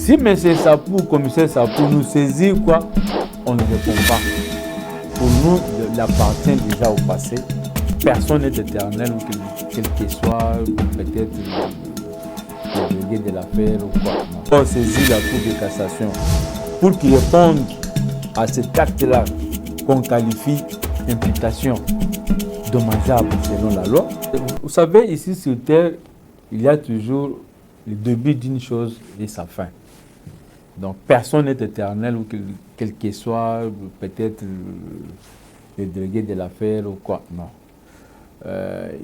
Si M. Sapou, commissaire Sapou, nous saisit quoi, on ne répond pas. Pour nous, il appartient déjà au passé. Personne n'est éternel, quel que soit peut-être le délégué de l'affaire ou quoi. On saisit la Cour de cassation pour qu'il réponde à cet acte-là qu'on qualifie d'imputation dommageable selon la loi. Vous savez, ici sur Terre, il y a toujours le début d'une chose et sa fin. Donc personne n'est éternel ou quel que soit peut-être le délégué de l'affaire ou quoi. Non.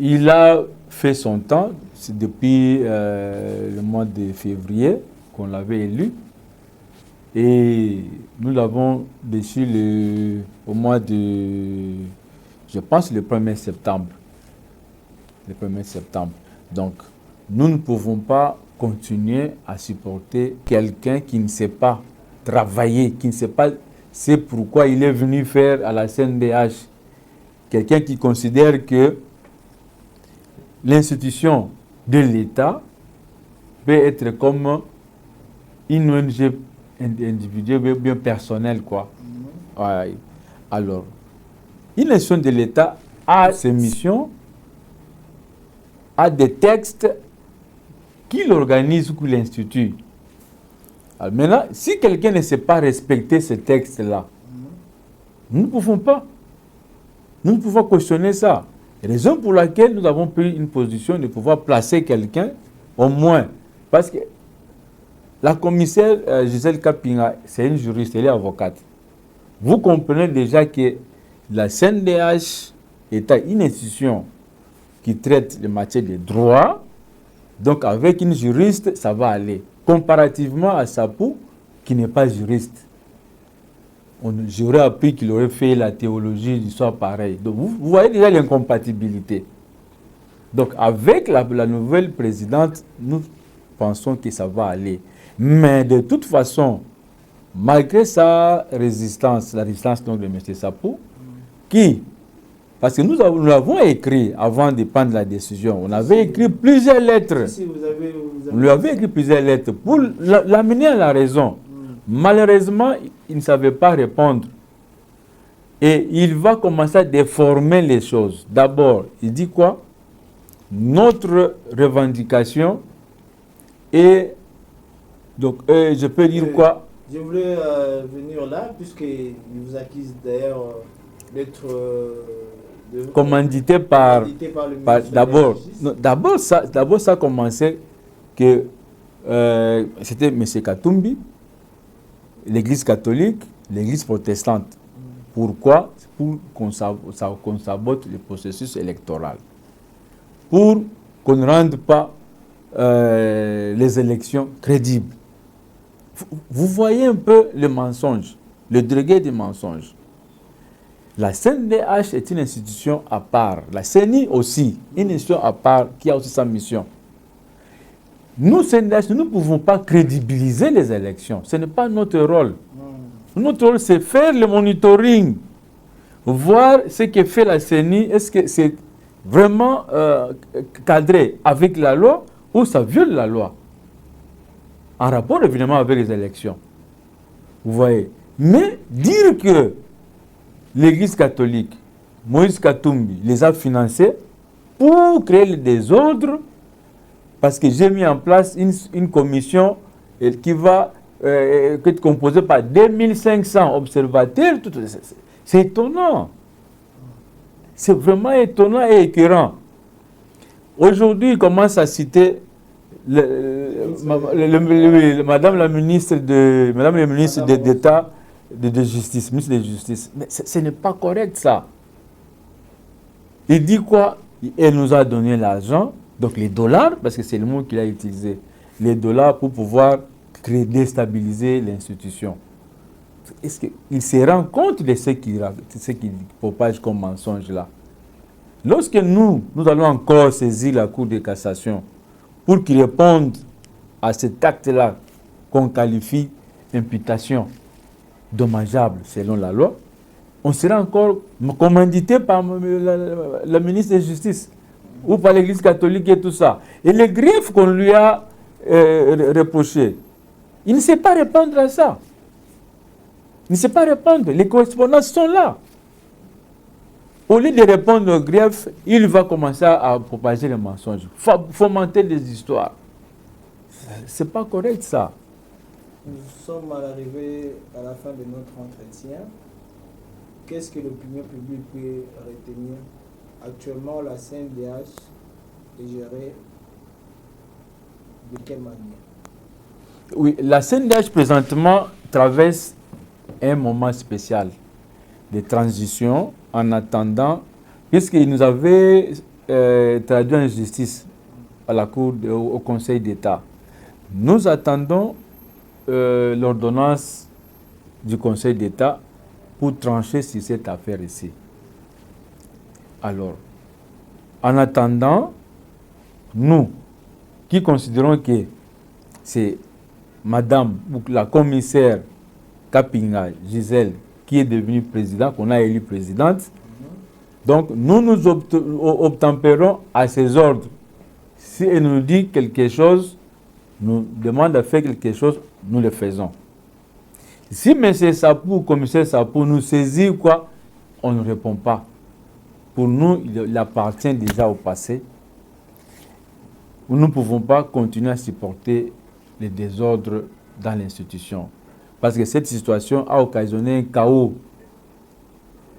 Il a fait son temps, c'est depuis le mois de février qu'on l'avait élu. Et nous l'avons déçu au mois de, je pense, le 1er septembre. Le 1er septembre. Donc, nous ne pouvons pas continuer à supporter quelqu'un qui ne sait pas travailler, qui ne sait pas c'est pourquoi il est venu faire à la CNDH. Quelqu'un qui considère que l'institution de l'État peut être comme une ONG individuelle, bien personnelle, quoi. Ouais. Alors, une institution de l'État a ses missions, a des textes qu'il organise ou qu'il institue. Alors maintenant, si quelqu'un ne sait pas respecter ces textes-là, nous ne pouvons pas. Nous ne pouvons cautionner ça. Raison pour laquelle nous avons pris une position de pouvoir placer quelqu'un, au moins. Parce que la commissaire Gisèle Kapinga, c'est une juriste, elle est avocate. Vous comprenez déjà que la CNDH est une institution qui traite les matières de droit. Donc avec une juriste, ça va aller. Comparativement à Sapou, qui n'est pas juriste. J'aurais appris qu'il aurait fait la théologie, l'histoire pareil. Donc vous voyez déjà l'incompatibilité. Donc avec la nouvelle présidente, nous pensons que ça va aller. Mais de toute façon, malgré sa résistance, la résistance donc de M. Sapou, parce que nous l'avons écrit avant de prendre la décision, on avait écrit plusieurs lettres. On lui avait écrit plusieurs lettres pour l'amener à la raison. Malheureusement, il ne savait pas répondre. Et il va commencer à déformer les choses. D'abord, il dit quoi? Notre revendication est... Donc, je peux dire quoi? Je voulais venir là, puisqu'il vous accuse d'ailleurs d'être... commandité par le ministre D'abord, ça a commencé que c'était M. Katumbi, l'Église catholique, l'Église protestante. Pourquoi? Pour qu'on sabote le processus électoral. Pour qu'on ne rende pas les élections crédibles. Vous voyez un peu le mensonge, le degré du mensonge. La CNDH est une institution à part. La CENI aussi, une institution à part qui a aussi sa mission. Nous, CNDH, nous ne pouvons pas crédibiliser les élections. Ce n'est pas notre rôle. Notre rôle, c'est faire le monitoring. Voir ce que fait la CENI. Est-ce que c'est vraiment cadré avec la loi ou ça viole la loi? En rapport, évidemment, avec les élections. Vous voyez. Mais dire que l'Église catholique, Moïse Katumbi, les a financés pour créer le désordre, parce que j'ai mis en place une commission qui va être composée par 2500 observateurs. C'est étonnant. C'est vraiment étonnant et écœurant. Aujourd'hui, il commence à citer Madame la ministre d'État de justice, ministre de justice. Mais ce n'est pas correct ça. Il dit quoi? Elle nous a donné l'argent, donc les dollars, parce que c'est le mot qu'il a utilisé, les dollars pour pouvoir déstabiliser l'institution. Est-ce qu'il se rend compte de ce qu'il propage comme mensonge là? Lorsque nous allons encore saisir la Cour de cassation pour qu'il réponde à cet acte-là qu'on qualifie d'imputation dommageable selon la loi, on sera encore commandité par la ministre de la Justice ou par l'Église catholique et tout ça. Et les griefs qu'on lui a reprochés, Il ne sait pas répondre à ça. Il ne sait pas répondre. Les correspondances sont là. Au lieu de répondre au grief, il va commencer à propager les mensonges, fomenter des histoires. Ce n'est pas correct, ça. Nous sommes arrivés à la fin de notre entretien. Qu'est-ce que l'opinion publique peut retenir? Actuellement, la CNDH est gérée de quelle manière? Oui, la CNDH présentement traverse un moment spécial de transition en attendant, puisqu'il nous avait traduit en justice à la Cour, au Conseil d'État. Nous attendons l'ordonnance du Conseil d'État pour trancher sur cette affaire ici. Alors, en attendant, nous qui considérons que c'est Madame ou la commissaire Kapinga Gisèle qui est devenue présidente, qu'on a élue présidente, donc nous nous obtempérons à ses ordres. Si elle nous dit quelque chose, nous demande de faire quelque chose, nous le faisons. Si M. Sapou, commissaire Sapou, nous saisit quoi, on ne répond pas. Pour nous, il appartient déjà au passé. Nous ne pouvons pas continuer à supporter les désordres dans l'institution. Parce que cette situation a occasionné un chaos.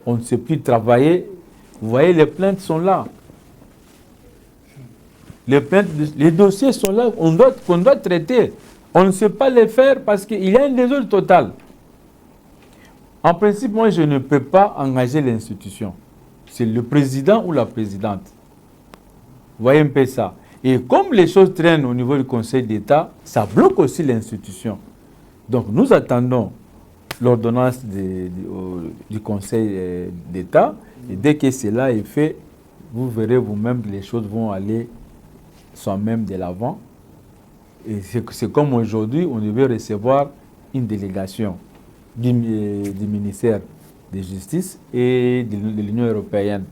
On ne sait plus travailler. Vous voyez, les plaintes sont là. Les dossiers sont là, qu'on doit traiter. On ne sait pas les faire parce qu'il y a un désordre total. En principe, moi, je ne peux pas engager l'institution. C'est le président ou la présidente. Vous voyez un peu ça. Et comme les choses traînent au niveau du Conseil d'État, ça bloque aussi l'institution. Donc, nous attendons l'ordonnance du Conseil d'État. Et dès que cela est fait, vous verrez vous-même que les choses vont aller soi-même de l'avant. Et c'est comme aujourd'hui, on devait recevoir une délégation du ministère de Justice et de l'Union européenne.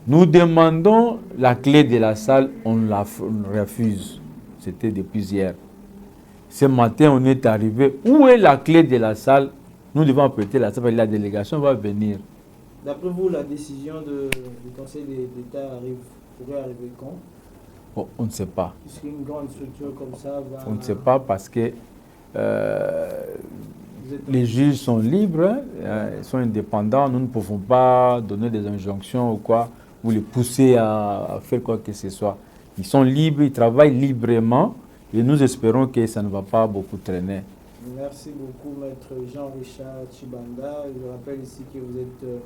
Nous demandons la clé de la salle, on la refuse. C'était depuis hier. Ce matin, on est arrivé. Où est la clé de la salle? Nous devons apprêter la salle, la délégation va venir. D'après vous, la décision du Conseil d'État pourrait arriver quand? Bon, on ne sait pas. Puisqu'une grande structure comme ça va... On ne sait pas parce que les juges sont libres, ils sont indépendants. Nous ne pouvons pas donner des injonctions ou quoi, ou les pousser à faire quoi que ce soit. Ils sont libres, ils travaillent librement et nous espérons que ça ne va pas beaucoup traîner. Merci beaucoup, Maître Jean-Richard Tshibanda. Je rappelle ici que vous êtes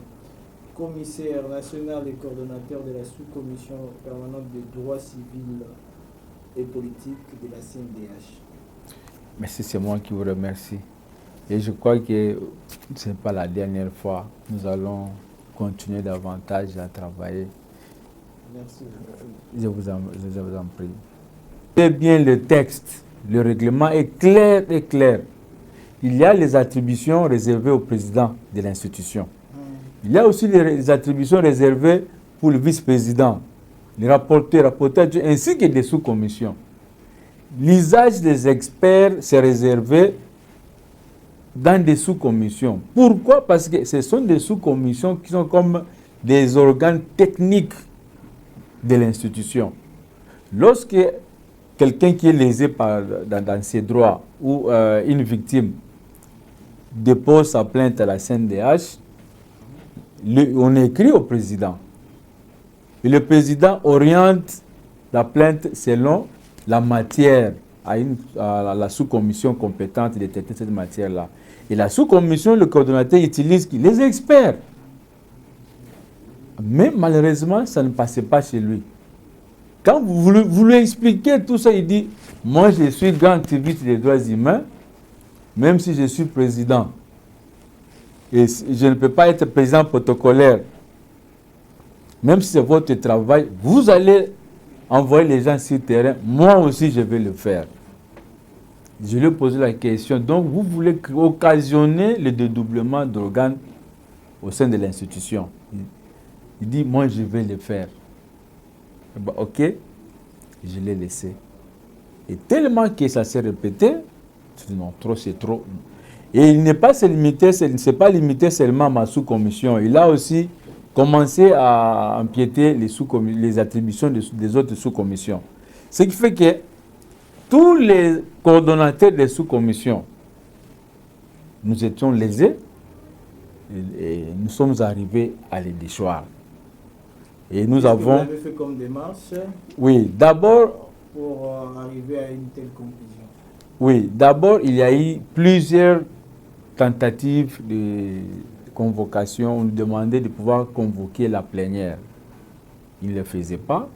commissaire national et coordonnateur de la sous-commission permanente des droits civils et politiques de la CNDH. Merci, c'est moi qui vous remercie. Et je crois que ce n'est pas la dernière fois. Nous allons continuer davantage à travailler. Merci. Je vous en prie. C'est bien le texte. Le règlement est clair et clair. Il y a les attributions réservées au président de l'institution. Il y a aussi les attributions réservées pour le vice-président, les rapporteurs, ainsi que des sous-commissions. L'usage des experts, c'est réservé dans des sous-commissions. Pourquoi? Parce que ce sont des sous-commissions qui sont comme des organes techniques de l'institution. Lorsque quelqu'un qui est lésé dans ses droits ou une victime dépose sa plainte à la CNDH, on écrit au président. Et le président oriente la plainte selon la matière à la sous-commission compétente de traiter cette matière-là. Et la sous-commission, le coordonnateur utilise les experts. Mais malheureusement, ça ne passait pas chez lui. Quand vous lui expliquez tout ça, il dit « Moi, je suis grand activiste des droits humains, même si je suis président. Et je ne peux pas être président protocolaire. Même si c'est votre travail, vous allez envoyer les gens sur le terrain. Moi aussi, je vais le faire. » Je lui ai posé la question. Donc, vous voulez occasionner le dédoublement d'organes au sein de l'institution. Il dit, moi, je vais le faire. Ben, ok, je l'ai laissé. Et tellement que ça s'est répété, Non, trop, c'est trop. Et il n'est pas pas limité seulement à ma sous-commission. Il a aussi commencé à empiéter les attributions des autres sous-commissions. Ce qui fait que tous les coordonnateurs des sous-commissions, nous étions lésés et nous sommes arrivés à les déchoir. Et nous avons... Vous avez fait comme démarche? Oui, d'abord... Pour arriver à une telle conclusion. Oui, d'abord, il y a eu plusieurs tentatives de convocation. On nous demandait de pouvoir convoquer la plénière. Il ne le faisait pas.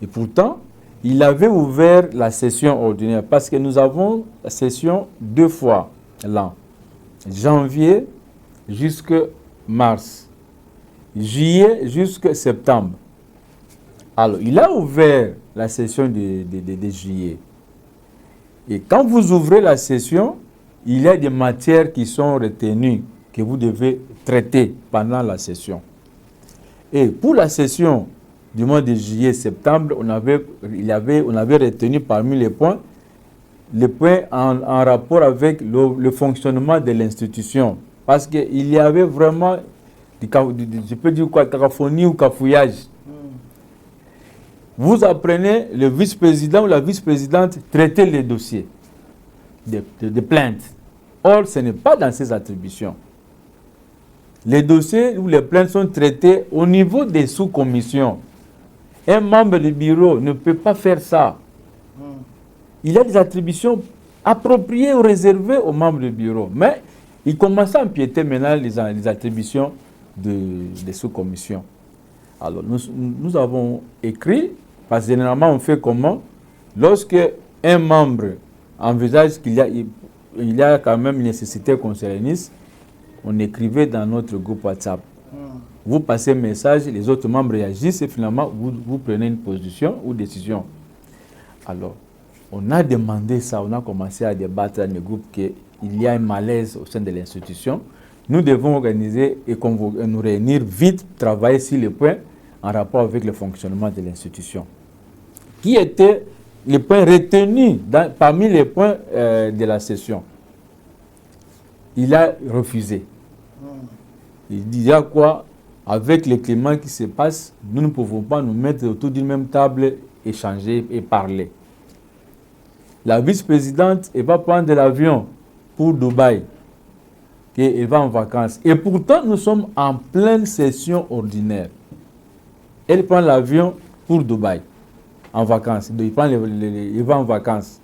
Et pourtant, il avait ouvert la session ordinaire parce que nous avons la session 2 fois l'an. Janvier jusqu'à mars. Juillet jusqu'à septembre. Alors, il a ouvert la session de juillet. Et quand vous ouvrez la session, il y a des matières qui sont retenues, que vous devez traiter pendant la session. Et pour la session du mois de juillet-septembre, on avait retenu parmi les points en rapport avec le fonctionnement de l'institution. Parce qu'il y avait vraiment, je peux dire quoi, cacophonie ou cafouillage. Vous apprenez le vice-président ou la vice-présidente traiter les dossiers de plaintes. Or, ce n'est pas dans ses attributions. Les dossiers ou les plaintes sont traités au niveau des sous-commissions. Un membre du bureau ne peut pas faire ça. Il a des attributions appropriées ou réservées aux membres du bureau. Mais il commence à empiéter maintenant les attributions des sous-commissions. Alors, nous avons écrit, parce que généralement on fait comment? Lorsque un membre envisage qu'il y a quand même une nécessité qu'on se réunisse, on écrivait dans notre groupe WhatsApp. Vous passez un message, les autres membres réagissent et finalement vous prenez une position ou décision. Alors, on a demandé ça, on a commencé à débattre dans le groupe qu'il y a un malaise au sein de l'institution. Nous devons organiser et nous réunir vite, travailler sur les points en rapport avec le fonctionnement de l'institution. Qui étaient les points retenus parmi les points de la session? Il a refusé. Il disait quoi? Avec les climats qui se passent, nous ne pouvons pas nous mettre autour d'une même table, échanger et parler. La vice-présidente, elle va prendre l'avion pour Dubaï. Elle va en vacances. Et pourtant, nous sommes en pleine session ordinaire. Elle prend l'avion pour Dubaï, en vacances. Il va en vacances.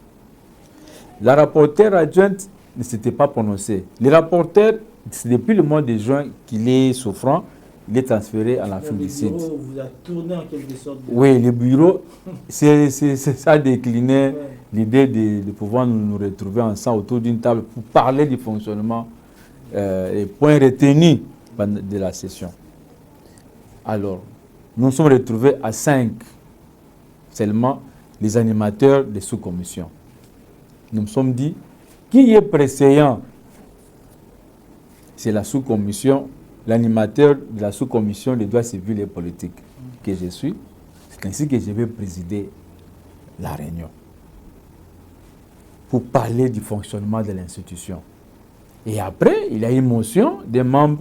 La rapporteure adjointe ne s'était pas prononcée. Le rapporteur, c'est depuis le mois de juin qu'il est souffrant. Il est transféré à l'Afrique du Sud. Le bureau vous a tourné en quelque sorte. Oui, le bureau, ça a décliné l'idée de pouvoir nous retrouver ensemble autour d'une table pour parler du fonctionnement, les points retenus de la session. Alors, nous nous sommes retrouvés à 5 seulement les animateurs des sous-commissions. Nous nous sommes dit, qui est préséant? C'est la sous-commission, l'animateur de la sous-commission des droits civils et politiques que je suis. C'est ainsi que je vais présider la réunion pour parler du fonctionnement de l'institution. Et après, il y a une motion des membres,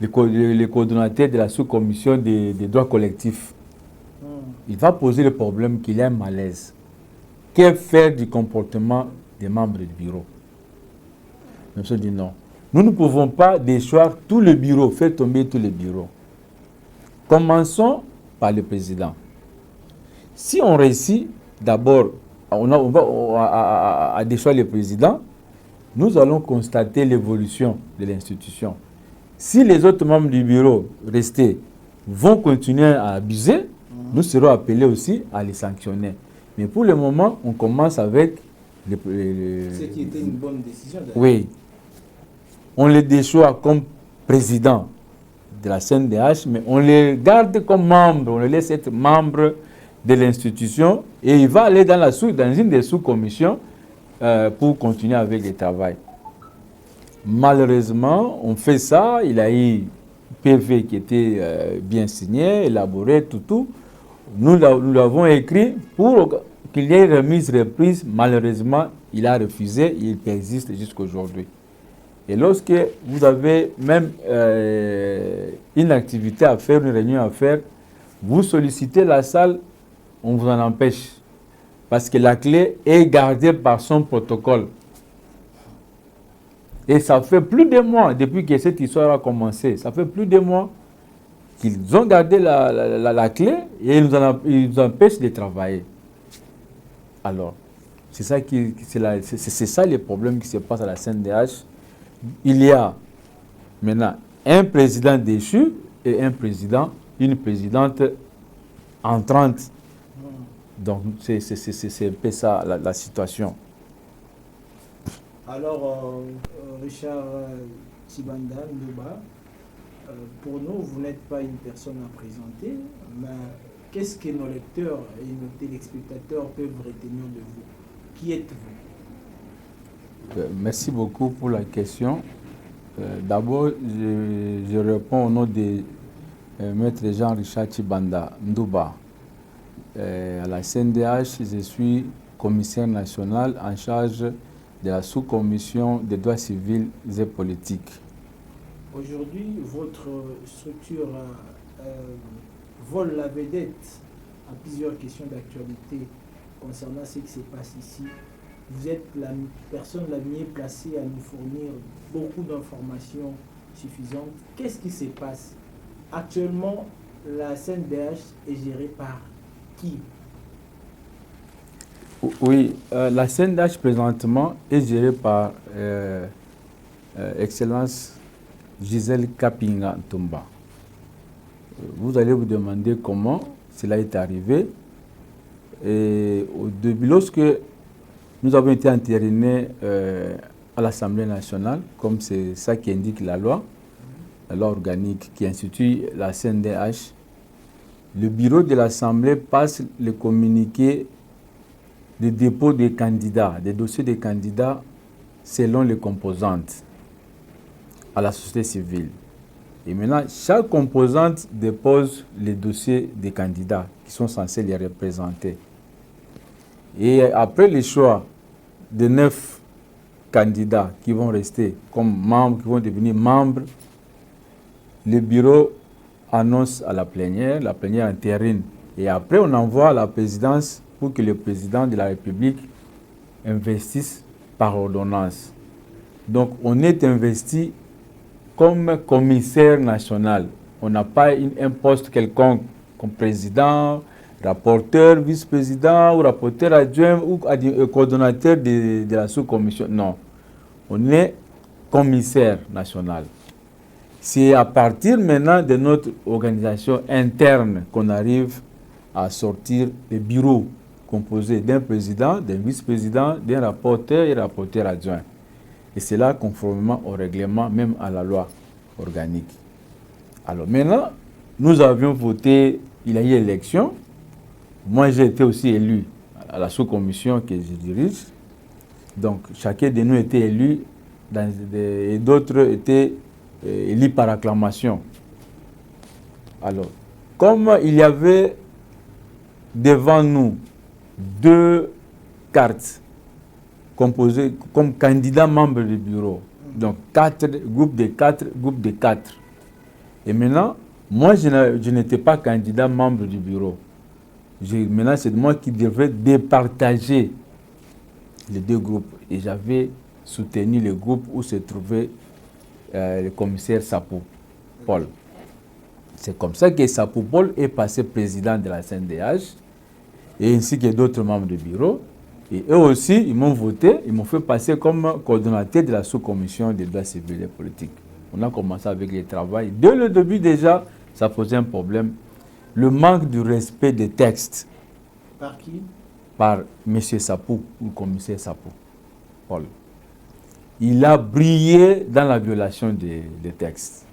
les coordonnateurs de la sous-commission des droits collectifs. Il va poser le problème qu'il y a un malaise. Que faire du comportement des membres du bureau? Nous sommes dit non. Nous ne pouvons pas déchoir tout le bureau, faire tomber tout le bureau. Commençons par le président. Si on réussit d'abord à déchoir le président, nous allons constater l'évolution de l'institution. Si les autres membres du bureau restés vont continuer à abuser, nous serons appelés aussi à les sanctionner. Mais pour le moment, on commence avec Ce qui était une bonne décision. Oui. On les déchoit comme président de la CNDH, mais on les garde comme membres, on les laisse être membres de l'institution et il va aller dans une des sous-commissions pour continuer avec le travail. Malheureusement, on fait ça, il a eu PV qui était bien signé, élaboré, tout. Nous l'avons écrit pour qu'il y ait remise reprise. Malheureusement, il a refusé, il persiste jusqu'à aujourd'hui. Et lorsque vous avez même une activité à faire, une réunion à faire, vous sollicitez la salle, on vous en empêche. Parce que la clé est gardée par son protocole. Et ça fait plus de mois, depuis que cette histoire a commencé, ça fait plus de mois qu'ils ont gardé la clé et ils nous empêchent de travailler. Alors, c'est ça les problèmes qui se passent à la CNDH. Il y a maintenant un président déchu et une présidente entrante. Donc, c'est un peu ça la situation. Alors, Richard Tshibanda Ndouba, pour nous, vous n'êtes pas une personne à présenter, mais qu'est-ce que nos lecteurs et nos téléspectateurs peuvent retenir de vous? Qui êtes-vous? Merci beaucoup pour la question. D'abord, je réponds au nom de Maître Jean-Richard Tshibanda Ndouba. À la CNDH, je suis commissaire national en charge de la sous-commission des droits civils et politiques. Aujourd'hui, votre structure vole la vedette à plusieurs questions d'actualité concernant ce qui se passe ici. Vous êtes la personne la mieux placée à nous fournir beaucoup d'informations suffisantes. Qu'est-ce qui se passe? Actuellement, la CNDH est gérée par qui? Oui, la CNDH présentement est gérée par Excellence Gisèle Kapinga Ntumba. Vous allez vous demander comment cela est arrivé. Et au début, lorsque nous avons été entérinés à l'Assemblée nationale, comme c'est ça qui indique la loi organique qui institue la CNDH, le bureau de l'Assemblée passe le communiqué de dépôt des candidats, des dossiers des candidats selon les composantes à la société civile. Et maintenant, chaque composante dépose les dossiers des candidats qui sont censés les représenter. Et après le choix de 9 candidats qui vont rester comme membres, qui vont devenir membres, le bureau annonce à la plénière entérine. Et après, on envoie à la présidence pour que le président de la République investisse par ordonnance. Donc, on est investi comme commissaire national. On n'a pas un poste quelconque comme président, rapporteur, vice-président ou rapporteur adjoint ou coordonnateur de la sous-commission. Non, on est commissaire national. C'est à partir maintenant de notre organisation interne qu'on arrive à sortir les bureaux composés d'un président, d'un vice-président, d'un rapporteur et rapporteur adjoint. Et c'est là conformément au règlement, même à la loi organique. Alors maintenant, nous avions voté, il y a eu élection. Moi, j'ai été aussi élu à la sous-commission que je dirige. Donc, chacun de nous était élu et d'autres étaient élus par acclamation. Alors, comme il y avait devant nous 2 cartes composées comme candidats membres du bureau, donc 4 groupes de 4, groupes de 4. Et maintenant, moi, je n'étais pas candidat membre du bureau. Maintenant, c'est moi qui devais départager les 2 groupes. Et j'avais soutenu le groupe où se trouvait le commissaire Sapou Paul. C'est comme ça que Sapou Paul est passé président de la CNDH, et ainsi que d'autres membres du bureau. Et eux aussi, ils m'ont voté, ils m'ont fait passer comme coordonnateur de la sous-commission des droits civils et politiques. On a commencé avec le travail. Dès le début déjà, ça posait un problème. Le manque du respect des textes. Par qui? Par M. Sapou, ou le commissaire Sapou Paul. Il a brillé dans la violation des textes.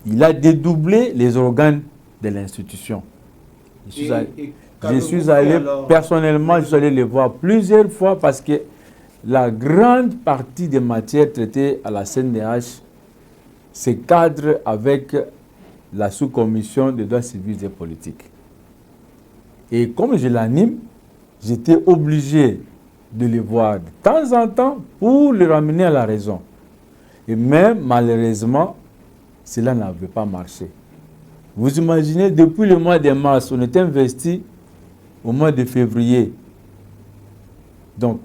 Il a dédoublé les organes de l'institution. Je suis allé personnellement, je suis allé les voir plusieurs fois parce que la grande partie des matières traitées à la CNDH se cadre avec la sous-commission des droits civils et politiques. Et comme je l'anime, j'étais obligé de le voir de temps en temps pour le ramener à la raison. Et même, malheureusement, cela n'avait pas marché. Vous imaginez, depuis le mois de mars, on était investi au mois de février. Donc,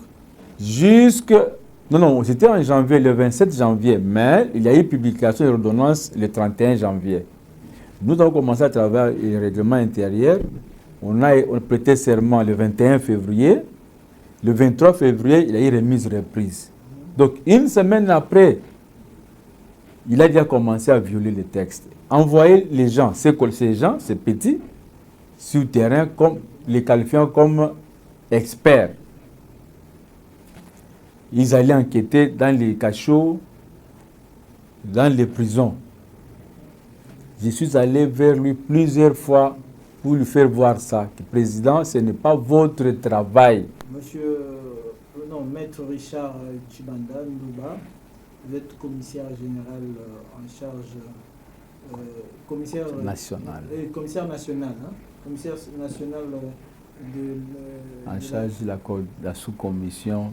non, c'était en janvier, le 27 janvier, mais il y a eu publication de l'ordonnance le 31 janvier. Nous avons commencé à travers le règlement intérieur. On prêté serment le 21 février. Le 23 février, il y a eu remise-reprise. Donc, une semaine après, il a déjà commencé à violer le texte. Envoyer les gens, ces petits, sur le terrain, comme, les qualifiant comme experts. Ils allaient enquêter dans les cachots, dans les prisons. Je suis allé vers lui plusieurs fois pour lui faire voir ça. Que, président, ce n'est pas votre travail. Maître Richard Tshibanda Ndouba, vous êtes commissaire général en charge, commissaire national. Commissaire national, hein? Commissaire national en charge de la sous-commission